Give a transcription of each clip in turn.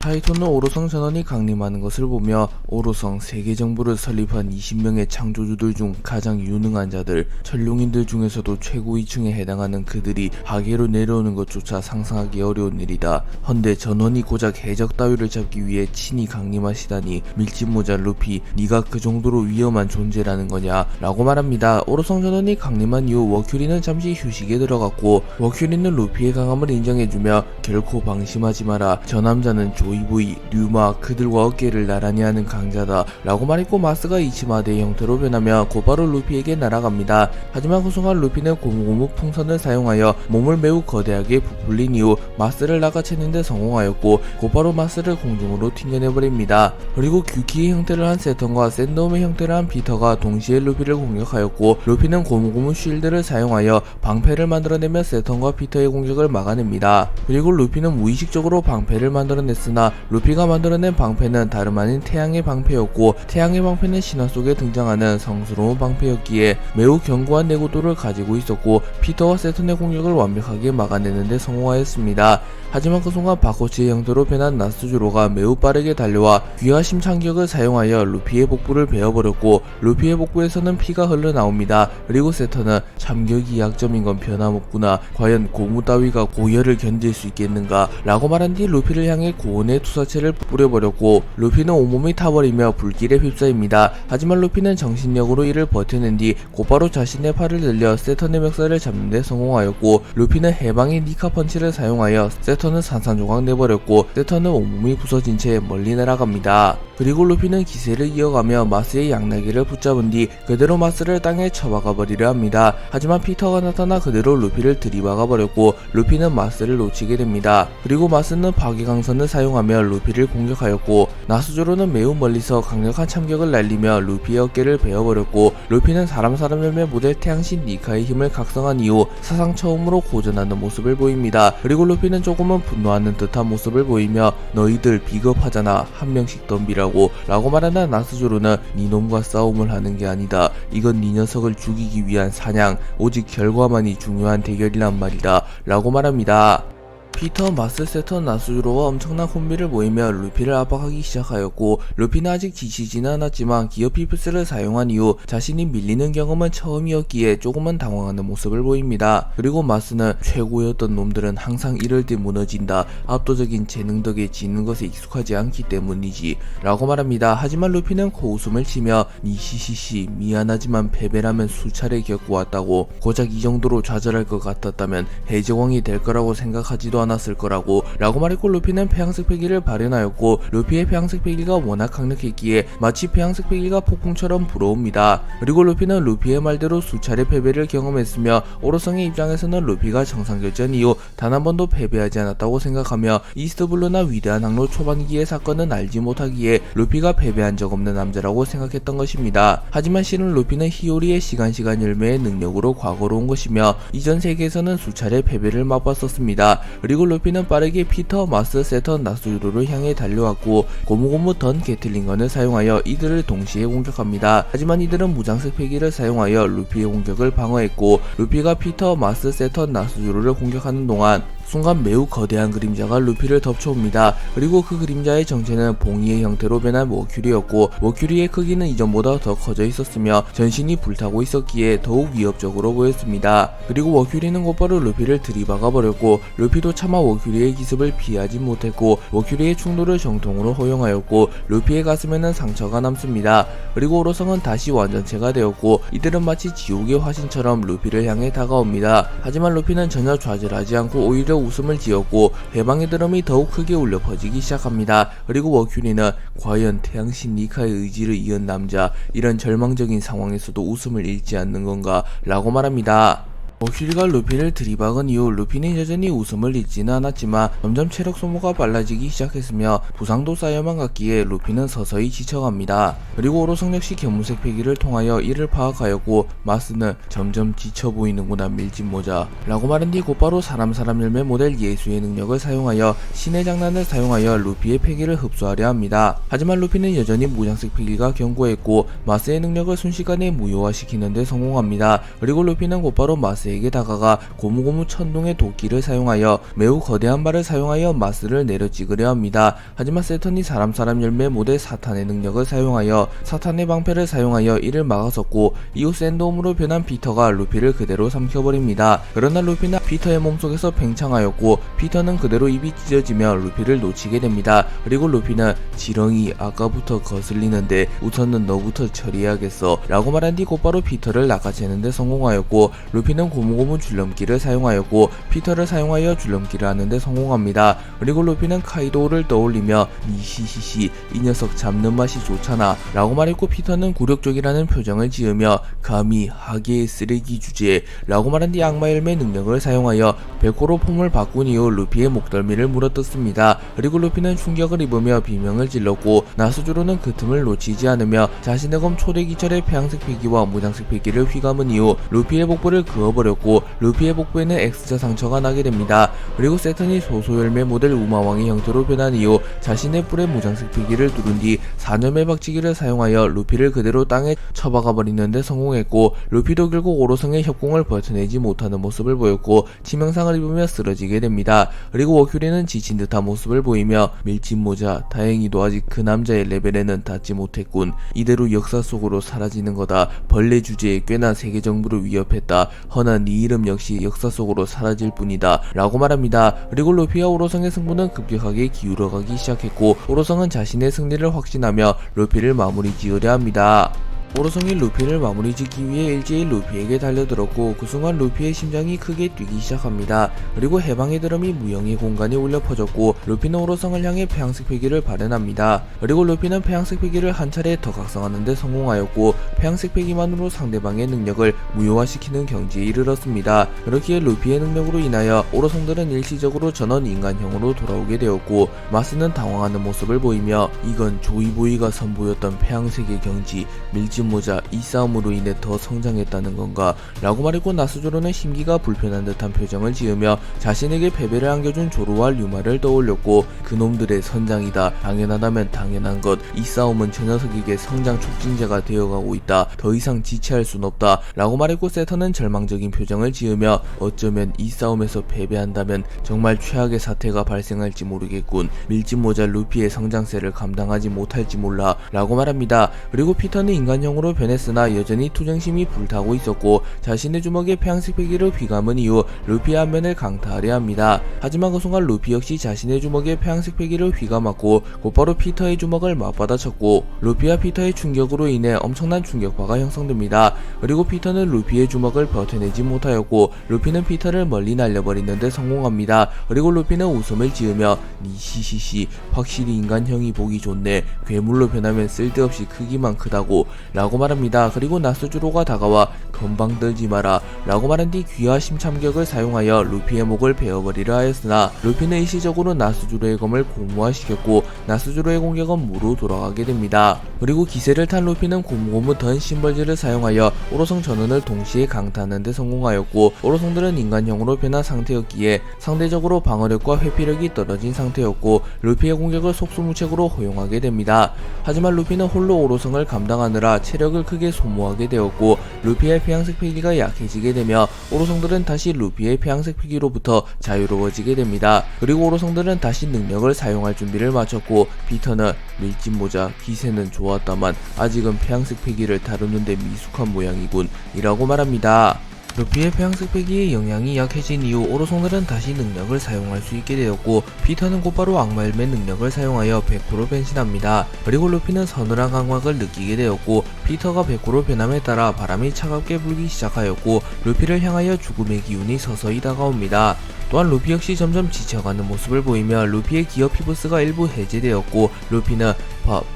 타이토는 오로성 전원이 강림하는 것을 보며 오로성 세계정부를 설립한 20명의 창조주들 중 가장 유능한 자들, 천룡인들 중에서도 최고위층에 해당하는 그들이 하계로 내려오는 것조차 상상하기 어려운 일이다. 헌데 전원이 고작 해적 따위를 잡기 위해 친히 강림하시다니 밀짚모자 루피, 네가 그 정도로 위험한 존재라는 거냐 라고 말합니다. 오로성 전원이 강림한 이후 워큐리는 잠시 휴식에 들어갔고, 워큐리는 루피의 강함을 인정해주며 결코 방심하지 마라, 저 남자는 조이보이, 류마, 그들과 어깨를 나란히 하는 강자다 라고 말했고, 마스가 이치마대의 형태로 변하며 곧바로 루피에게 날아갑니다. 하지만 그 순간 루피는 고무고무 풍선을 사용하여 몸을 매우 거대하게 부풀린 이후 마스를 낚아채는데 성공하였고, 곧바로 마스를 공중으로 튕겨내버립니다. 그리고 규키의 형태를 한 세턴과 샌드홈의 형태를 한 피터가 동시에 루피를 공격하였고, 루피는 고무고무 쉴드를 사용하여 방패를 만들어내며 세턴과 피터의 공격을 막아냅니다. 그리고 루피는 무의식적으로 방패를 만들어냈으나 루피가 만들어낸 방패는 다름 아닌 태양의 방패였고, 태양의 방패는 신화 속에 등장하는 성스러운 방패였기에 매우 견고한 내구도를 가지고 있었고, 피터와 세턴의 공격을 완벽하게 막아내는데 성공하였습니다. 하지만 그 순간 바코치의 형태로 변한 나스주로가 매우 빠르게 달려와 귀화 심창격을 사용하여 루피의 복부를 베어버렸고, 루피의 복부에서는 피가 흘러나옵니다. 그리고 세턴은 참격이 약점인 건 변함없구나, 과연 고무 따위가 고열을 견딜 수 있겠는가 라고 말한 뒤 루피를 향해 고온의 투사체를 뿌려버렸고, 루피는 온몸이 타버리며 불길에 휩싸입니다. 하지만 루피는 정신력으로 이를 버텨낸 뒤 곧바로 자신의 팔을 들려 세턴의 멱살을 잡는 데 성공하였고, 루피는 해방의 니카 펀치를 사용하여 세턴을 산산조각 내버렸고, 세턴은 온몸이 부서진 채 멀리 날아갑니다. 그리고 루피는 기세를 이어가며 마스의 양날개를 붙잡은 뒤 그대로 마스를 땅에 쳐박아 버리려 합니다. 하지만 피터가 나타나 그대로 루피를 들이박아 버렸고, 루피는 마스를 놓치게 됩니다. 그리고 마스는 파괴강선을 사용하며 루피를 공격하였고, 나스조로는 매우 멀리서 강력한 참격을 날리며 루피의 어깨를 베어버렸고, 루피는 사람 열매 모델 태양신 니카의 힘을 각성한 이후 사상 처음으로 고전하는 모습을 보입니다. 그리고 루피는 조금은 분노하는 듯한 모습을 보이며 너희들 비겁하잖아, 한 명씩 덤비라고 라고 말하는 나스조로는 네 놈과 싸움을 하는 게 아니다, 이건 네 녀석을 죽이기 위한 사냥, 오직 결과만이 중요한 대결이란 말이다 라고 말합니다. 피터, 마스, 세턴, 나스주로와 엄청난 콤비를 보이며 루피를 압박하기 시작하였고, 루피는 아직 지치지는 않았지만 기어 피프스를 사용한 이후 자신이 밀리는 경험은 처음이었기에 조금은 당황하는 모습을 보입니다. 그리고 마스는 최고였던 놈들은 항상 이럴 때 무너진다, 압도적인 재능 덕에 지는 것에 익숙하지 않기 때문이지 라고 말합니다. 하지만 루피는 코웃음을 치며 니시시시, 미안하지만 패배라면 수차례 겪고 왔다고, 고작 이 정도로 좌절할 것 같았다면 해적왕이 될 거라고 생각하지도 않았을 거라고 라고 말했고, 루피는 폐양색 패기를 발현하였고, 루피의 폐양색 패기가 워낙 강력했기에 마치 폐양색 패기가 폭풍처럼 불어옵니다. 그리고 루피는 루피의 말대로 수차례 패배를 경험했으며, 오로성의 입장에서는 루피가 정상결전 이후 단 한 번도 패배하지 않았다고 생각하며, 이스트블루나 위대한 항로 초반기의 사건은 알지 못하기에 루피가 패배한 적 없는 남자라고 생각했던 것입니다. 하지만 실은 루피는 히오리의 시간 열매의 능력으로 과거로 온 것이며, 이전 세계에서는 수차례 패배를 맛봤었습니다. 그리고 루피는 빠르게 피터, 마스, 세턴, 나스주로를 향해 달려왔고, 고무고무 던 게틀링건을 사용하여 이들을 동시에 공격합니다. 하지만 이들은 무장색 패기를 사용하여 루피의 공격을 방어했고, 루피가 피터, 마스, 세턴, 나스주로를 공격하는 동안 순간 매우 거대한 그림자가 루피를 덮쳐옵니다. 그리고 그 그림자의 정체는 봉이의 형태로 변한 워큐리였고, 워큐리의 크기는 이전보다 더 커져 있었으며 전신이 불타고 있었기에 더욱 위협적으로 보였습니다. 그리고 워큐리는 곧바로 루피를 들이박아 버렸고, 루피도 차마 워큐리의 기습을 피하지 못했고, 워큐리의 충돌을 정통으로 허용하였고, 루피의 가슴에는 상처가 남습니다. 그리고 오로성은 다시 완전체가 되었고, 이들은 마치 지옥의 화신처럼 루피를 향해 다가옵니다. 하지만 루피는 전혀 좌절하지 않고 오히려 웃음을 지었고, 해방의 드럼이 더욱 크게 울려 퍼지기 시작합니다. 그리고 워큐리는 과연 태양신 니카의 의지를 이은 남자, 이런 절망적인 상황에서도 웃음을 잃지 않는 건가 라고 말합니다. 워큐리가 루피를 들이박은 이후 루피는 여전히 웃음을 잃지는 않았지만 점점 체력 소모가 빨라지기 시작했으며 부상도 쌓여만 갔기에 루피는 서서히 지쳐갑니다. 그리고 오로성 역시 견무색 패기를 통하여 이를 파악하였고, 마스는 점점 지쳐 보이는구나 밀짚모자 라고 말한 뒤 곧바로 사람 열매 모델 예수의 능력을 사용하여 신의 장난을 사용하여 루피의 패기를 흡수하려 합니다. 하지만 루피는 여전히 무장색 패기가 견고했고, 마스의 능력을 순식간에 무효화시키는 데 성공합니다. 그리고 루피는 곧바로 마스의 마스에게 다가가 고무고무 천둥의 도끼를 사용하여 매우 거대한 발을 사용하여 마스를 내려 찍으려 합니다. 하지만 세턴이 사람 열매 모델 사탄의 능력을 사용하여 사탄의 방패를 사용하여 이를 막아섰고, 이후 샌드홈으로 변한 피터가 루피를 그대로 삼켜버립니다. 그러나 루피는 피터의 몸속에서 팽창하였고 피터는 그대로 입이 찢어지며 루피를 놓치게 됩니다. 그리고 루피는 지렁이 아까부터 거슬리는데 우선은 너부터 처리해야겠어 라고 말한 뒤 곧바로 피터를 낚아채는데 성공하였고, 루피는 고무고무 줄넘기를 사용하였고 피터를 사용하여 줄넘기를 하는데 성공합니다. 그리고 루피는 카이도우를 떠올리며 니시시시 이 녀석 잡는 맛이 좋잖아 라고 말했고, 피터는 굴욕적이라는 표정을 지으며 감히 하계의 쓰레기 주제에 라고 말한 뒤 악마 열매 능력을 사용하여 백호로 폼을 바꾼 이후 루피의 목덜미를 물어뜯습니다. 그리고 루피는 충격을 입으며 비명을 질렀고, 나스주로는 그 틈을 놓치지 않으며 자신의 검 초대기철의 폐양색 패기와 무장색 패기를 휘감은 이후 루피의 복부를 그어버렸고, 루피의 복부에는 X자 상처가 나게 됩니다. 그리고 세턴이 소소열매 모델 우마왕의 형태로 변한 이후 자신의 뿔에 무장색 패기를 두른 뒤 사념의 박치기를 사용하여 루피를 그대로 땅에 처박아 버리는데 성공했고, 루피도 결국 오로성의 협공을 버텨내지 못하는 모습을 보였고 치명상을 입으며 쓰러지게 됩니다. 그리고 워큐리는 지친 듯한 모습을 보이며 밀짚모자 다행히도 아직 그 남자의 레벨에는 닿지 못했군. 이대로 역사 속으로 사라지는 거다. 벌레 주제에 꽤나 세계 정부를 위협했다. 허나 네 이름 역시 역사 속으로 사라질 뿐이다 라고 말합니다. 그리고 루피와 오로성의 승부는 급격하게 기울어가기 시작했고, 오로성은 자신의 승리를 확신하며 루피를 마무리 지으려 합니다. 오로성이 루피를 마무리 짓기 위해 일제히 루피에게 달려들었고, 그 순간 루피의 심장이 크게 뛰기 시작합니다. 그리고 해방의 드럼이 무영의 공간에 울려 퍼졌고, 루피는 오로성을 향해 폐양색 패기를 발현합니다. 그리고 루피는 폐양색 패기를 한 차례 더 각성하는 데 성공하였고, 폐양색 패기만으로 상대방의 능력을 무효화시키는 경지에 이르렀습니다. 그렇기에 루피의 능력으로 인하여 오로성들은 일시적으로 전원 인간형으로 돌아오게 되었고, 마스는 당황하는 모습을 보이며 이건 조이보이가 선보였던 폐양색의 경지 밀짚모자 이 싸움으로 인해 더 성장했다는 건가 라고 말했고, 나스조로는 심기가 불편한 듯한 표정을 지으며 자신에게 패배를 안겨준 조로와 류마를 떠올렸고, 그놈들의 선장이다. 당연하다면 당연한 것. 이 싸움은 저 녀석에게 성장 촉진제가 되어가고 있다. 더 이상 지체할 순 없다 라고 말했고, 세턴은 절망적인 표정을 지으며 어쩌면 이 싸움에서 패배한다면 정말 최악의 사태가 발생할지 모르겠군. 밀짚모자 루피의 성장세를 감당하지 못할지 몰라 라고 말합니다. 그리고 피터는 인간형으로 변했으나 여전히 투정심이 불타고 있었고, 자신의 주먹에 폐양색 패기를 휘감은 이후 루피의 안면을 강타하려 합니다. 하지만 그 순간 루피 역시 자신의 주먹에 폐양색 패기를 휘감았고 곧바로 피터의 주먹을 맞받아쳤고, 루피와 피터의 충격으로 인해 엄청난 충격파가 형성됩니다. 그리고 피터는 루피의 주먹을 버텨내지 못하였고, 루피는 피터를 멀리 날려버리는데 성공합니다. 그리고 루피는 웃음을 지으며 니시시시 확실히 인간형이 보기 좋네. 괴물로 변하면 쓸데없이 크기만 크다고 라고 말합니다. 그리고 나스주로가 다가와 건방 떨지 마라 라고 말한 뒤 귀화 심참격을 사용하여 루피의 목을 베어버리려 하였으나, 루피는 일시적으로 나스주로의 검을 고무화시켰고 나스주로의 공격은 무로 돌아가게 됩니다. 그리고 기세를 탄 루피는 고무고무 던 심벌즈를 사용하여 오로성 전원을 동시에 강타하는 데 성공하였고, 오로성들은 인간형으로 변한 상태였기에 상대적으로 방어력과 회피력이 떨어진 상태였고 루피의 공격을 속수무책으로 허용하게 됩니다. 하지만 루피는 홀로 오로성을 감당하느라 체력을 크게 소모하게 되었고, 루피의 폐양색 패기가 약해지게 되며 오로성들은 다시 루피의 폐양색 패기로부터 자유로워지게 됩니다. 그리고 오로성들은 다시 능력을 사용할 준비를 마쳤고, 피터는 밀짚모자 기세는 좋았다만 아직은 폐양색 패기를 다루는데 미숙한 모양이군 이라고 말합니다. 루피의 폐양색 패기의 영향이 약해진 이후 오로성들은 다시 능력을 사용할 수 있게 되었고, 피터는 곧바로 악마열매 능력을 사용하여 백호로 변신합니다. 그리고 루피는 서늘한 감각을 느끼게 되었고, 피터가 백호로 변함에 따라 바람이 차갑게 불기 시작하였고, 루피를 향하여 죽음의 기운이 서서히 다가옵니다. 또한 루피 역시 점점 지쳐가는 모습을 보이며 루피의 기어 피부스가 일부 해제되었고, 루피는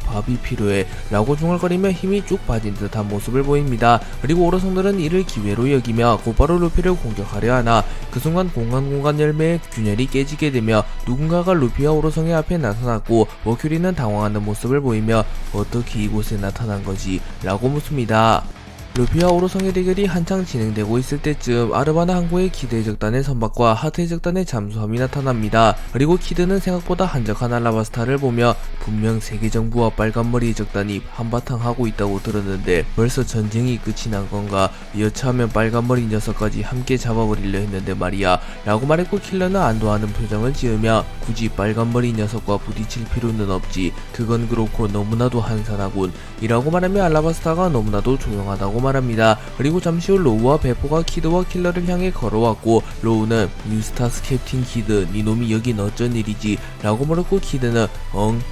밥이 필요해 라고 중얼거리며 힘이 쭉 빠진 듯한 모습을 보입니다. 그리고 오로성들은 이를 기회로 여기며 곧바로 루피를 공격하려 하나, 그 순간 공간 열매의 균열이 깨지게 되며 누군가가 루피와 오로성의 앞에 나타났고, 워큐리는 당황하는 모습을 보이며 어떻게 이곳에 나타난 거지 라고 묻습니다. 루피와 오로성의 대결이 한창 진행되고 있을 때쯤 아르바나 항구의 키드 해적단의 선박과 하트 해적단의 잠수함이 나타납니다. 그리고 키드는 생각보다 한적한 알라바스타를 보며 분명 세계정부와 빨간머리 해적단이 한바탕 하고 있다고 들었는데 벌써 전쟁이 끝이 난 건가, 여차하면 빨간머리 녀석까지 함께 잡아버리려 했는데 말이야 라고 말했고, 킬러는 안도하는 표정을 지으며 굳이 빨간머리 녀석과 부딪힐 필요는 없지, 그건 그렇고 너무나도 한산하군 이라고 말하며 알라바스타가 너무나도 조용하다고 말합니다. 그리고 잠시 후 로우와 베포가 키드와 킬러를 향해 걸어왔고, 로우는 뉴스타스 캡틴 키드 니놈이 여긴 어쩐 일이지 라고 물었고, 키드는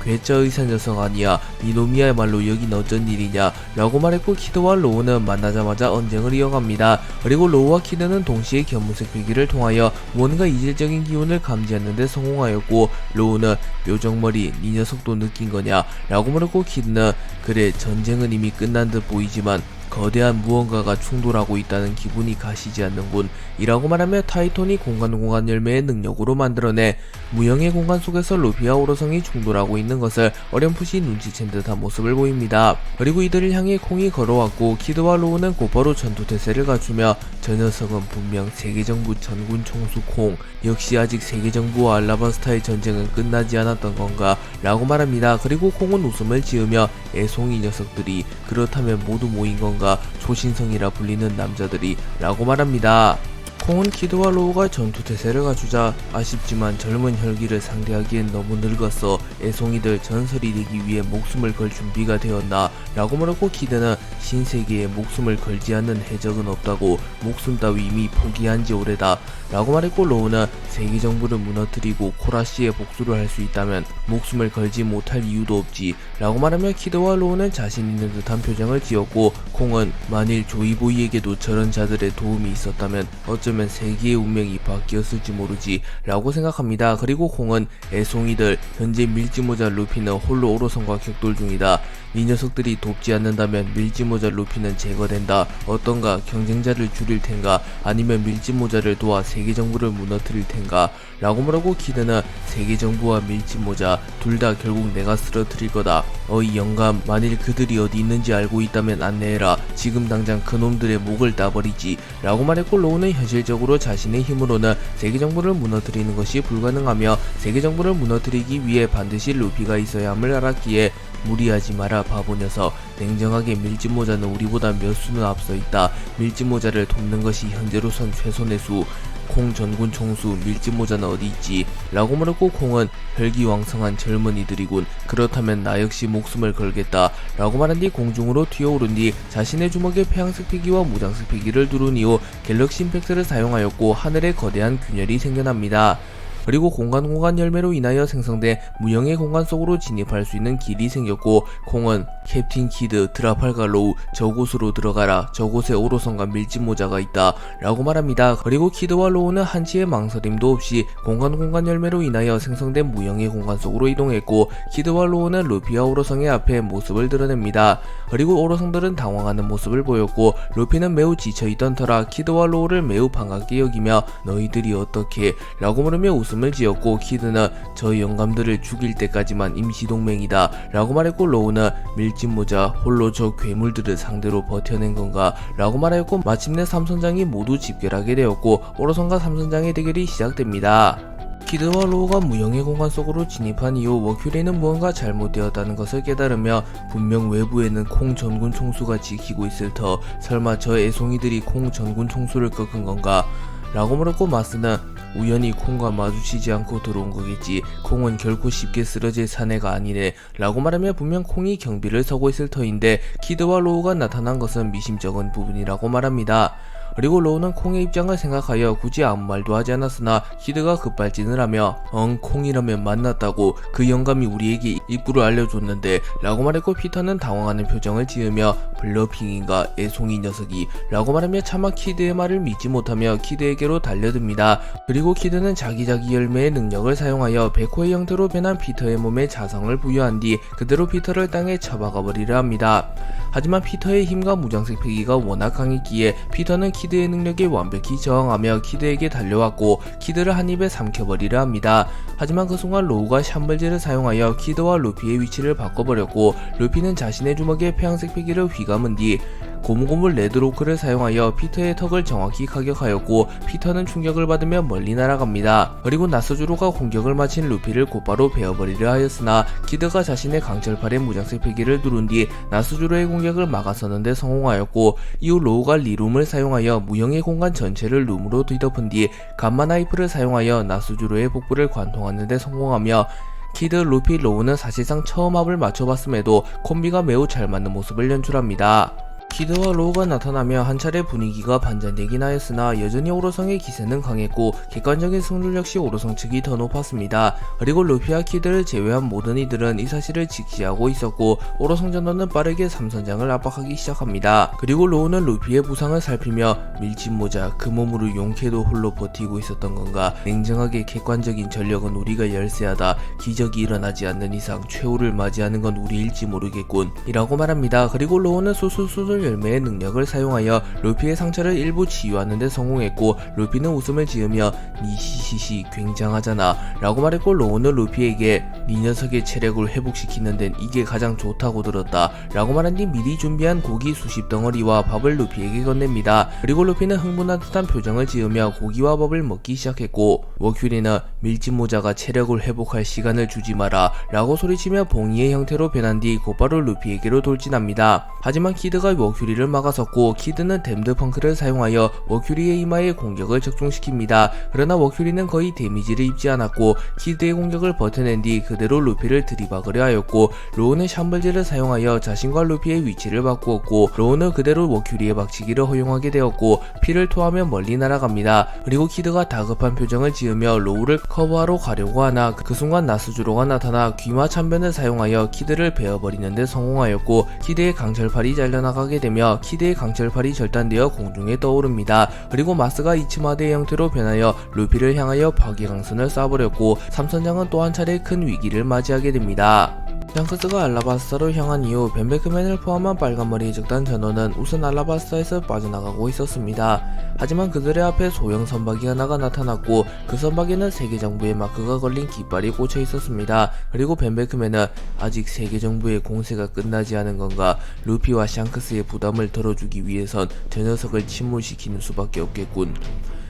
괴짜 의사 녀석 아니야, 니놈이야말로 여긴 어쩐 일이냐 라고 말했고, 키드와 로우는 만나자마자 언쟁을 이어갑니다. 그리고 로우와 키드는 동시에 견문색 필기를 통하여 뭔가 이질적인 기운을 감지하는 데 성공하였고, 로우는 뾰정머리 니 녀석도 느낀 거냐 라고 물었고, 키드는 그래 전쟁은 이미 끝난 듯 보이지만 거대한 무언가가 충돌하고 있다는 기분이 가시지 않는군 이라고 말하며 타이톤이 공간 열매의 능력으로 만들어내 무형의 공간 속에서 루피와 오로성이 충돌하고 있는 것을 어렴풋이 눈치챈 듯한 모습을 보입니다. 그리고 이들을 향해 콩이 걸어왔고, 키드와 로우는 곧바로 전투태세를 갖추며 저 녀석은 분명 세계정부 전군 총수 콩, 역시 아직 세계정부와 알라바스타의 전쟁은 끝나지 않았던 건가 라고 말합니다. 그리고 콩은 웃음을 지으며 애송이 녀석들이 그렇다면 모두 모인 건가, 초신성이라 불리는 남자들이 라고 말합니다. 콩은 키드와 로우가 전투태세를 갖추자 아쉽지만 젊은 혈기를 상대하기엔 너무 늙었어, 애송이들 전설이 되기 위해 목숨을 걸 준비가 되었나 라고 물었고, 키드는 신세계에 목숨을 걸지 않는 해적은 없다고, 목숨 따위 이미 포기한 지 오래다 라고 말했고, 로우는 세계정부를 무너뜨리고 코라시의 복수를 할 수 있다면 목숨을 걸지 못할 이유도 없지 라고 말하며 키드와 로우는 자신 있는 듯한 표정을 지었고, 콩은 만일 조이보이에게도 저런 자들의 도움이 있었다면 어쩌면 세계의 운명이 바뀌었을지 모르지 라고 생각합니다. 그리고 콩은 애송이들, 현재 밀지모자 루피는 홀로 오로성과 격돌 중이다, 이 녀석들이 돕지 않는다면 밀지모자 루피는 제거된다, 어떤가, 경쟁자를 줄일 텐가 아니면 밀지모자를 도와 세계정부를 무너뜨릴 텐가 라고 물었고, 키드는 세계정부와 밀지모자 둘 다 결국 내가 쓰러뜨릴 거다, 어이 영감, 만일 그들이 어디 있는지 알고 있다면 안내해라, 지금 당장 그놈들의 목을 따버리지 라고 말했고, 로우는 현실적으로 자신의 힘으로는 세계정부를 무너뜨리는 것이 불가능하며 세계정부를 무너뜨리기 위해 반드시 루피가 있어야 함을 알았기에 무리하지 마라 바보 녀석, 냉정하게 밀지모자는 우리보다 몇 수는 앞서 있다, 밀지모자를 돕는 것이 현재로선 최선의 수, 콩 전군 총수 밀지모자는 어디 있지 라고 물었고, 콩은 혈기왕성한 젊은이들이군, 그렇다면 나 역시 목숨을 걸겠다 라고 말한 뒤 공중으로 튀어오른 뒤 자신의 주먹에 폐양색 피기와 무장색 피기를 두른 이후 갤럭시 임팩트를 사용하였고, 하늘에 거대한 균열이 생겨납니다. 그리고 공간 열매로 인하여 생성된 무형의 공간 속으로 진입할 수 있는 길이 생겼고, 콩은 캡틴 키드, 드라팔과 로우 저곳으로 들어가라, 저곳에 오로성과 밀지모자가 있다 라고 말합니다. 그리고 키드와 로우는 한치의 망설임도 없이 공간 열매로 인하여 생성된 무형의 공간 속으로 이동했고, 키드와 로우는 루피와 오로성의 앞에 모습을 드러냅니다. 그리고 오로성들은 당황하는 모습을 보였고, 루피는 매우 지쳐있던 터라 키드와 로우를 매우 반갑게 여기며 너희들이 어떻게 라고 물으며 웃음을 지었고, 키드는 저 영감들을 죽일 때까지만 임시동맹이다 라고 말했고, 로우는 밀지모자 홀로 저 괴물들을 상대로 버텨낸 건가 라고 말하였고, 마침내 삼선장이 모두 집결하게 되었고 오로성과 삼선장의 대결이 시작됩니다. 키드와 로우가 무형의 공간 속으로 진입한 이후 머큐리는 무언가 잘못되었다는 것을 깨달으며 분명 외부에는 콩 전군 총수가 지키고 있을 터, 설마 저 애송이들이 콩 전군 총수를 꺾은 건가 라고 물었고, 마스는 우연히 콩과 마주치지 않고 들어온 거겠지, 콩은 결코 쉽게 쓰러질 사내가 아니네 라고 말하며 분명 콩이 경비를 서고 있을 터인데 키드와 로우가 나타난 것은 미심쩍은 부분이라고 말합니다. 그리고 로우는 콩의 입장을 생각하여 굳이 아무 말도 하지 않았으나 키드가 급발진을 하며 콩이라면 만났다고, 그 영감이 우리에게 입구를 알려줬는데 라고 말했고, 피터는 당황하는 표정을 지으며 블러핑인가 애송이 녀석이 라고 말하며 차마 키드의 말을 믿지 못하며 키드에게로 달려듭니다. 그리고 키드는 자기 열매의 능력을 사용하여 베코의 형태로 변한 피터의 몸에 자성을 부여한 뒤 그대로 피터를 땅에 쳐박아 버리려 합니다. 하지만 피터의 힘과 무장색 패기가 워낙 강했기에 피터는 키드의 능력에 완벽히 저항하며 키드에게 달려왔고 키드를 한 입에 삼켜버리려 합니다. 하지만 그 순간 로우가 샴블제를 사용하여 키드와 루피의 위치를 바꿔버렸고 루피는 자신의 주먹에 폐양색 패기를 휘감은 뒤 고무고무 레드로크를 사용하여 피터의 턱을 정확히 가격하였고 피터는 충격을 받으며 멀리 날아갑니다. 그리고 나스주로가 공격을 마친 루피를 곧바로 베어버리려 하였으나 키드가 자신의 강철팔에 무장색 패기를 누른 뒤 나스주로의 공격을 막아서는데 성공하였고 이후 로우가 리룸을 사용하여 무형의 공간 전체를 룸으로 뒤덮은 뒤 감마나이프를 사용하여 나스주로의 복부를 관통하는데 성공하며 키드, 루피, 로우는 사실상 처음 합을 맞춰봤음에도 콤비가 매우 잘 맞는 모습을 연출합니다. 키드와 로우가 나타나며 한 차례 분위기가 반전되긴 하였으나 여전히 오로성의 기세는 강했고 객관적인 승률 역시 오로성 측이 더 높았습니다. 그리고 루피와 키드를 제외한 모든 이들은 이 사실을 직시하고 있었고 오로성 전원은 빠르게 삼선장을 압박하기 시작합니다. 그리고 로우는 루피의 부상을 살피며 밀짚모자 그 몸으로 용케도 홀로 버티고 있었던 건가, 냉정하게 객관적인 전력은 우리가 열세하다, 기적이 일어나지 않는 이상 최후를 맞이하는 건 우리일지 모르겠군 이라고 말합니다. 그리고 로우는 수술수술 열매의 능력을 사용하여 루피의 상처를 일부 치유하는 데 성공했고 루피는 웃음을 지으며 니 시시시 굉장하잖아 라고 말했고 로우는 루피에게 니 녀석의 체력을 회복시키는 데는 이게 가장 좋다고 들었다 라고 말한 뒤 미리 준비한 고기 수십 덩어리와 밥을 루피에게 건넵니다. 그리고 루피는 흥분한 듯한 표정을 지으며 고기와 밥을 먹기 시작했고 머큐리는 밀짚모자가 체력을 회복할 시간을 주지 마라 라고 소리치며 봉이의 형태로 변한 뒤 곧바로 루피에게로 돌진합니다. 하지만 키드가 머큐리를 막아섰고 키드는 댐드 펑크를 사용하여 머큐리의 이마에 공격을 적중시킵니다. 그러나 머큐리는 거의 데미지를 입지 않았고 키드의 공격을 버텨낸 뒤 그대로 루피를 들이박으려 하였고 로우는 샴블즈를 사용하여 자신과 루피의 위치를 바꾸었고 로우는 그대로 머큐리의 박치기를 허용하게 되었고 피를 토하며 멀리 날아갑니다. 그리고 키드가 다급한 표정을 지으며 로우를 커버하러 가려고 하나 그 순간 나스주로가 나타나 귀마 참변을 사용하여 키드를 베어버리는 데 성공하였고 키드의 강철팔이 잘려나가게 되며 키드의 강철팔이 절단되어 공중에 떠오릅니다. 그리고 마스가 이츠마데의 형태로 변하여 루피를 향하여 파괴강선을 쏴버렸고 삼선장은 또 한 차례 큰 위기를 맞이하게 됩니다. 샹크스가 알라바스타로 향한 이후 벤베크맨을 포함한 빨간머리 적단 전원은 우선 알라바스타에서 빠져나가고 있었습니다. 하지만 그들의 앞에 소형 선박이 하나가 나타났고 그 선박에는 세계정부의 마크가 걸린 깃발이 꽂혀 있었습니다. 그리고 벤베크맨은 아직 세계정부의 공세가 끝나지 않은 건가, 루피와 샹크스의 부담을 덜어주기 위해선 저 녀석을 침몰시키는 수밖에 없겠군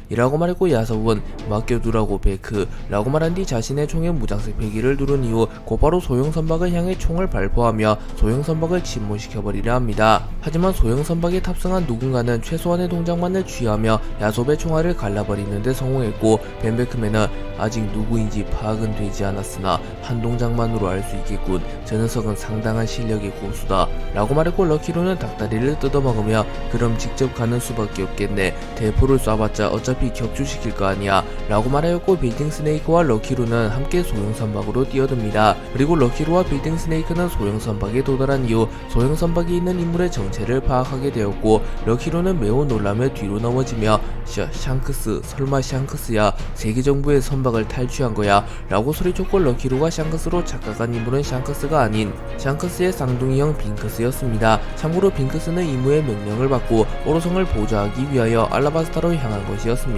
이라고 말했고 야섭은 맡겨두라고 베크 라고 말한 뒤 자신의 총에 무장색 패기를 누른 이후 곧바로 소형 선박을 향해 총을 발포하며 소형 선박을 침몰시켜버리려 합니다. 하지만 소형 선박에 탑승한 누군가는 최소한의 동작만을 취하며 야섭의 총알을 갈라버리는 데 성공했고 벤베크맨은 아직 누구인지 파악은 되지 않았으나 한 동작만으로 알 수 있겠군, 저 녀석은 상당한 실력의 고수다 라고 말했고 럭키로는 닭다리를 뜯어먹으며 그럼 직접 가는 수밖에 없겠네, 대포를 쏴봤자 어차피 격추시킬 거 아니야 라고 말하였고 빌딩 스네이크와 럭키루는 함께 소형 선박으로 뛰어듭니다. 그리고 럭키루와 빌딩 스네이크는 소형 선박에 도달한 이후 소형 선박에 있는 인물의 정체를 파악하게 되었고 럭키루는 매우 놀라며 뒤로 넘어지며 샹크스, 설마 샹크스야, 세계정부의 선박을 탈취한 거야 라고 소리쳤고 럭키루가 샹크스로 착각한 인물은 샹크스가 아닌 샹크스의 쌍둥이형 빙크스였습니다. 참고로 빙크스는 이무의 명령을 받고 오로성을 보좌하기 위하여 알라바스타로 향한 것이었습니다.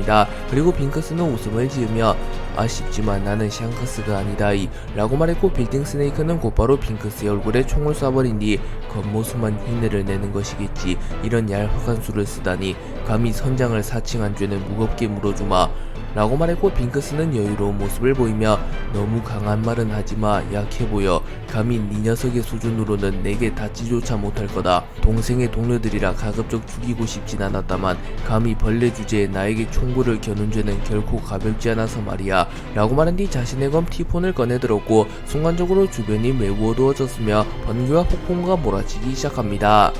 그리고 빙크스는 웃음을 지으며 아쉽지만 나는 샹크스가 아니다이 라고 말했고 빌딩 스네이크는 곧바로 빙크스의 얼굴에 총을 쏴버린 뒤 겉모습만 흉내를 내는 것이겠지, 이런 얄팍한 수를 쓰다니, 감히 선장을 사칭한 죄는 무겁게 물어주마 라고 말했고 빙크스는 여유로운 모습을 보이며 너무 강한 말은 하지마, 약해 보여, 감히 네 녀석의 수준으로는 내게 닿지조차 못할 거다, 동생의 동료들이라 가급적 죽이고 싶진 않았다만 감히 벌레 주제에 나에게 총구를 겨눈 죄는 결코 가볍지 않아서 말이야 라고 말한 뒤 자신의 검 티폰을 꺼내들었고 순간적으로 주변이 매우 어두워졌으며 번개와 폭풍우가 몰아치기 시작합니다.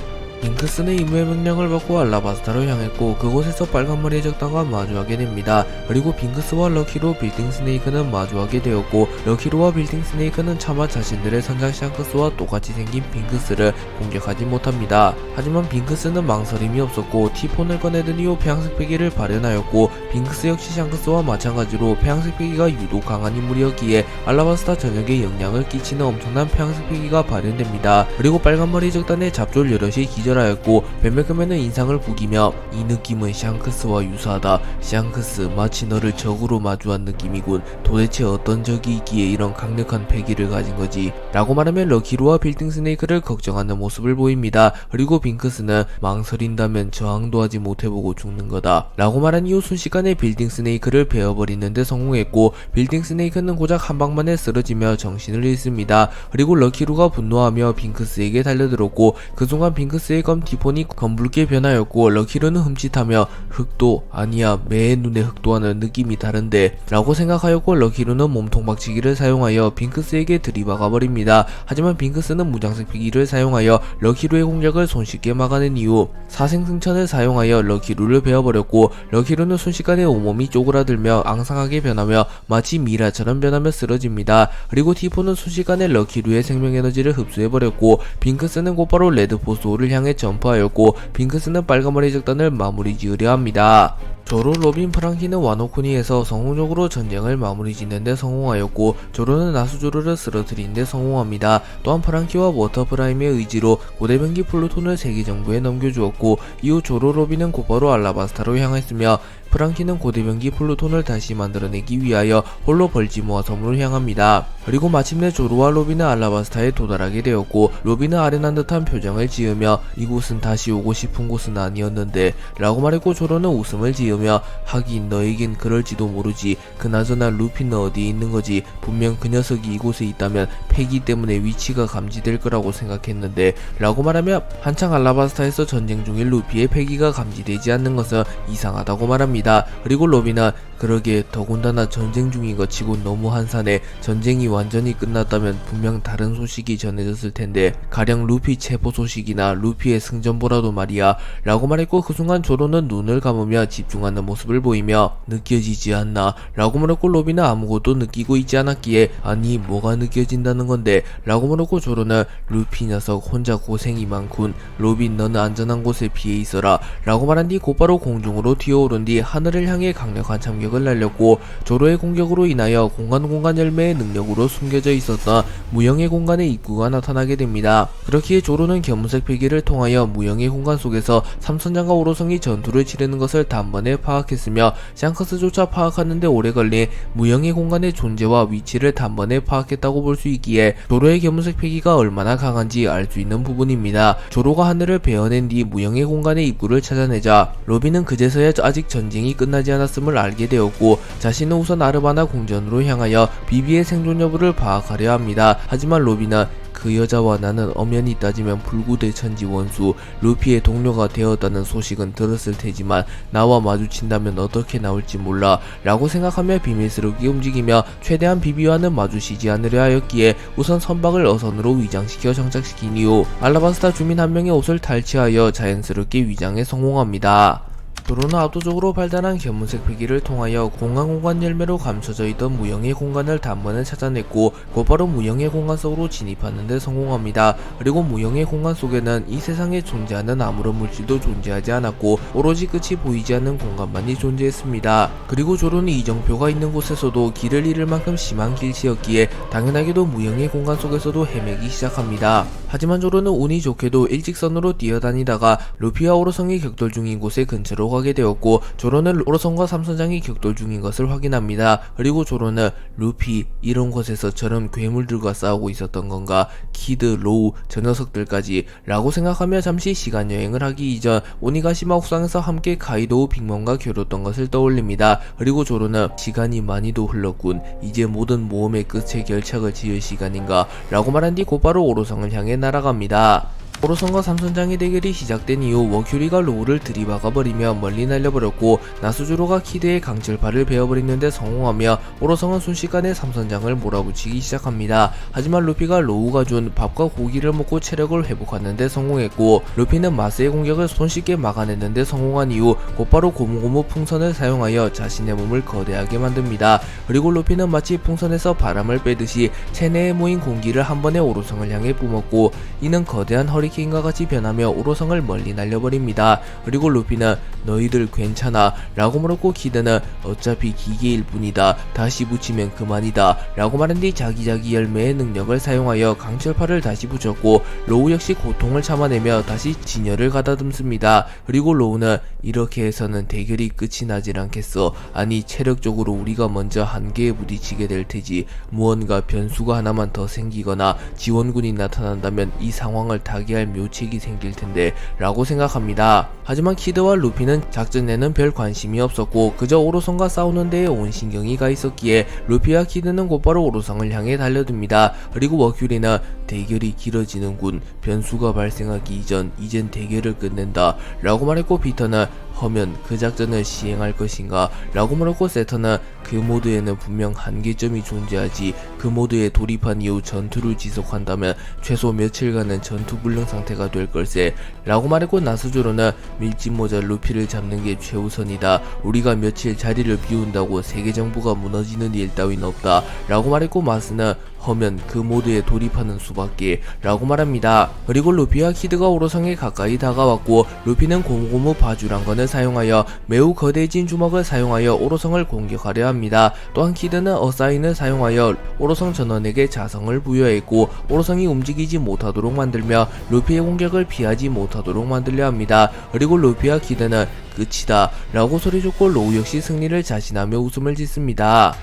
빙크스는 임무의 명령을 받고 알라바스타로 향했고 그곳에서 빨간머리의 적단과 마주하게 됩니다. 그리고 빙크스와 럭키로 빌딩 스네이크는 마주하게 되었고 럭키로와 빌딩 스네이크는 차마 자신들의 선장 샹크스와 똑같이 생긴 빙크스를 공격하지 못합니다. 하지만 빙크스는 망설임이 없었고 티폰을 꺼내든 이후 폐양색 패기를 발현하였고 빙크스 역시 샹크스와 마찬가지로 폐양색 패기가 유독 강한 인물이었기에 알라바스타 전역에 영향을 끼치는 엄청난 폐양색 패기가 발현됩니다. 그리고 빨간머리 적단의 잡졸 여럿이 기절 기절하였고 뱀백금에는 인상을 구기며 이 느낌은 샹크스와 유사하다. 샹크스 마치 너를 적으로 마주한 느낌이군. 도대체 어떤 적이 있기에 이런 강력한 패기를 가진 거지? 라고 말하며 럭키루와 빌딩 스네이크를 걱정하는 모습을 보입니다. 그리고 빙크스는 망설인다면 저항도 하지 못해보고 죽는 거다 라고 말한 이후 순식간에 빌딩 스네이크를 베어버리는데 성공했고 빌딩 스네이크는 고작 한 방만에 쓰러지며 정신을 잃습니다. 그리고 럭키루가 분노하며 빙크스에게 달려들었고 그 순간 빙크스의 검 티폰이 검붉게 변하였고 럭키루는 흠칫하며 흑도 아니야 매의 눈에 흑도와는 느낌이 다른데 라고 생각하였고 럭키루는 몸통 박치기를 사용하여 빙크스에게 들이박아 버립니다. 하지만 빙크스는 무장색 피기를 사용하여 럭키루의 공격을 손쉽게 막아낸 이후 사생승천을 사용하여 럭키루를 베어버렸고 럭키루는 순식간에 온몸이 쪼그라들며 앙상하게 변하며 마치 미라처럼 변하며 쓰러집니다. 그리고 티폰은 순식간에 럭키루의 생명에너지를 흡수해버렸고 빙크스는 곧바로 레드포스호를 향해 점프하였고 빙크스는 빨간머리 적단을 마무리 지으려 합니다. 조로, 로빈, 프랑키는 와노쿠니에서 성공적으로 전쟁을 마무리 짓는데 성공하였고 조로는 나수조르를 쓰러뜨리는데 성공합니다. 또한 프랑키와 워터프라임의 의지로 고대병기 플루톤을 세계 정부에 넘겨주었고 이후 조로, 로빈은 곧바로 알라바스타로 향했으며 프랑키는 고대병기 플루톤을 다시 만들어내기 위하여 홀로 벌지모아 섬으로 향합니다. 그리고 마침내 조로와 로빈은 알라바스타에 도달하게 되었고 로빈은 아련한 듯한 표정을 지으며 이곳은 다시 오고 싶은 곳은 아니었는데 라고 말했고 조로는 웃음을 지으며 하긴 너에겐 그럴지도 모르지. 그나저나 루피는 어디에 있는 거지? 분명 그 녀석이 이곳에 있다면 패기 때문에 위치가 감지될 거라고 생각했는데 라고 말하며 한창 알라바스타에서 전쟁 중인 루피의 패기가 감지되지 않는 것은 이상하다고 말합니다. 그리고 로빈은 그러게 더군다나 전쟁 중인 것 치고 너무 한산해. 전쟁이 완전히 끝났다면 분명 다른 소식이 전해졌을 텐데 가령 루피 체포 소식이나 루피의 승전보라도 말이야 라고 말했고 그 순간 조로는 눈을 감으며 집중하는 모습을 보이며 느껴지지 않나 라고 말했고 로빈은 아무것도 느끼고 있지 않았기에 아니 뭐가 느껴진다는 건데 라고 말했고 조로는 루피 녀석 혼자 고생이 많군. 로빈 너는 안전한 곳에 피해 있어라 라고 말한 뒤 곧바로 공중으로 튀어오른 뒤 하늘을 향해 강력한 참격을 날렸고 조로의 공격으로 인하여 공간 열매의 능력으로 숨겨져 있었던 무형의 공간의 입구가 나타나게 됩니다. 그렇기에 조로는 견문색 필기를 통하여 무형의 공간 속에서 삼선장과 오로성이 전투를 치르는 것을 단번에 파악했으며 샹크스조차 파악하는데 오래 걸린 무형의 공간의 존재와 위치를 단번에 파악했다고 볼 수 있기에 조로의 견문색 필기가 얼마나 강한지 알 수 있는 부분입니다. 조로가 하늘을 베어낸 뒤 무형의 공간의 입구를 찾아내자 로빈은 그제서야 아직 전쟁이 끝나지 않았음을 알게 되었고 자신은 우선 아르바나 궁전으로 향하여 비비의 생존 여부를 파악하려 합니다. 하지만 로빈은 그 여자와 나는 엄연히 따지면 불구대천지 원수 루피의 동료가 되었다는 소식은 들었을 테지만 나와 마주친다면 어떻게 나올지 몰라 라고 생각하며 비밀스럽게 움직이며 최대한 비비와는 마주치지 않으려 하였기에 우선 선박을 어선으로 위장시켜 정착시킨 이후 알라바스타 주민 한 명의 옷을 탈취하여 자연스럽게 위장에 성공합니다. 조로는 압도적으로 발달한 견문색 필기를 통하여 공간 열매로 감춰져 있던 무형의 공간을 단번에 찾아냈고 곧바로 무형의 공간 속으로 진입하는 데 성공합니다. 그리고 무형의 공간 속에는 이 세상에 존재하는 아무런 물질도 존재하지 않았고 오로지 끝이 보이지 않는 공간만이 존재했습니다. 그리고 조로는 이정표가 있는 곳에서도 길을 잃을 만큼 심한 길치였기에 당연하게도 무형의 공간 속에서도 헤매기 시작합니다. 하지만 조로는 운이 좋게도 일직선으로 뛰어다니다가 루피와 오로성이 격돌 중인 곳의 근처로 가게 되었고 조로는 오로성과 삼선장이 격돌 중인 것을 확인합니다. 그리고 조로는 루피 이런 곳에서 저런 괴물들과 싸우고 있었던 건가? 키드, 로우 저 녀석들까지 라고 생각하며 잠시 시간여행을 하기 이전 오니가시마 옥상에서 함께 가이도우 빅몬과 겨뤘던 것을 떠올립니다. 그리고 조로는 시간이 많이도 흘렀군. 이제 모든 모험의 끝에 결착을 지을 시간인가? 라고 말한 뒤 곧바로 오로성을 향해 날아갑니다. 오로성과 삼선장의 대결이 시작된 이후 워큐리가 로우를 들이박아버리며 멀리 날려버렸고 나수주로가 키드의 강철팔을 베어버리는데 성공하며 오로성은 순식간에 삼선장을 몰아붙이기 시작합니다. 하지만 루피가 로우가 준 밥과 고기를 먹고 체력을 회복하는데 성공했고 루피는 마스의 공격을 손쉽게 막아냈는데 성공한 이후 곧바로 고무고무 풍선을 사용하여 자신의 몸을 거대하게 만듭니다. 그리고 루피는 마치 풍선에서 바람을 빼듯이 체내에 모인 공기를 한 번에 오로성을 향해 뿜었고 이는 거대한 허리케인 허리케인과 같이 변하며 오로성을 멀리 날려버립니다. 그리고 루피는 너희들 괜찮아 라고 물었고 키드는 어차피 기계일 뿐이다. 다시 붙이면 그만이다 라고 말한 뒤 자기 열매의 능력을 사용하여 강철파를 다시 붙였고 로우 역시 고통을 참아내며 다시 진열을 가다듬습니다. 그리고 로우는 이렇게 해서는 대결이 끝이 나질 않겠어. 아니 체력적으로 우리가 먼저 한계에 부딪히게 될 테지. 무언가 변수가 하나만 더 생기거나 지원군이 나타난다면 이 상황을 타개할 묘책이 생길 텐데 라고 생각합니다. 하지만 키드와 루피는 작전에는 별 관심이 없었고 그저 오로성과 싸우는 데에 온 신경이 가 있었기에 루피와 키드는 곧바로 오로성을 향해 달려듭니다. 그리고 머큐리는 대결이 길어지는군. 변수가 발생하기 이전 이젠 대결을 끝낸다 라고 말했고 피터는 허면 그 작전을 시행할 것인가 라고 물었고 세터는 그 모드에는 분명 한계점이 존재하지. 그 모드에 돌입한 이후 전투를 지속한다면 최소 며칠간은 전투 불능 상태가 될 걸세 라고 말했고 나스조로는 밀짚모자 루피를 잡는 게 최우선이다. 우리가 며칠 자리를 비운다고 세계 정부가 무너지는 일 따윈 없다 라고 말했고 마스는 허면 그 모드에 돌입하는 수밖에 라고 말합니다. 그리고 루피와 키드가 오로성에 가까이 다가왔고 루피는 고무고무 바주란건을 사용하여 매우 거대해진 주먹을 사용하여 오로성을 공격하려 합니다. 또한 키드는 어사인을 사용하여 오로성 전원에게 자성을 부여했고 오로성이 움직이지 못하도록 만들며 루피의 공격을 피하지 못하도록 만들려 합니다. 그리고 루피와 키드는 끝이다 라고 소리쳤고 로우 역시 승리를 자신하며 웃음을 짓습니다.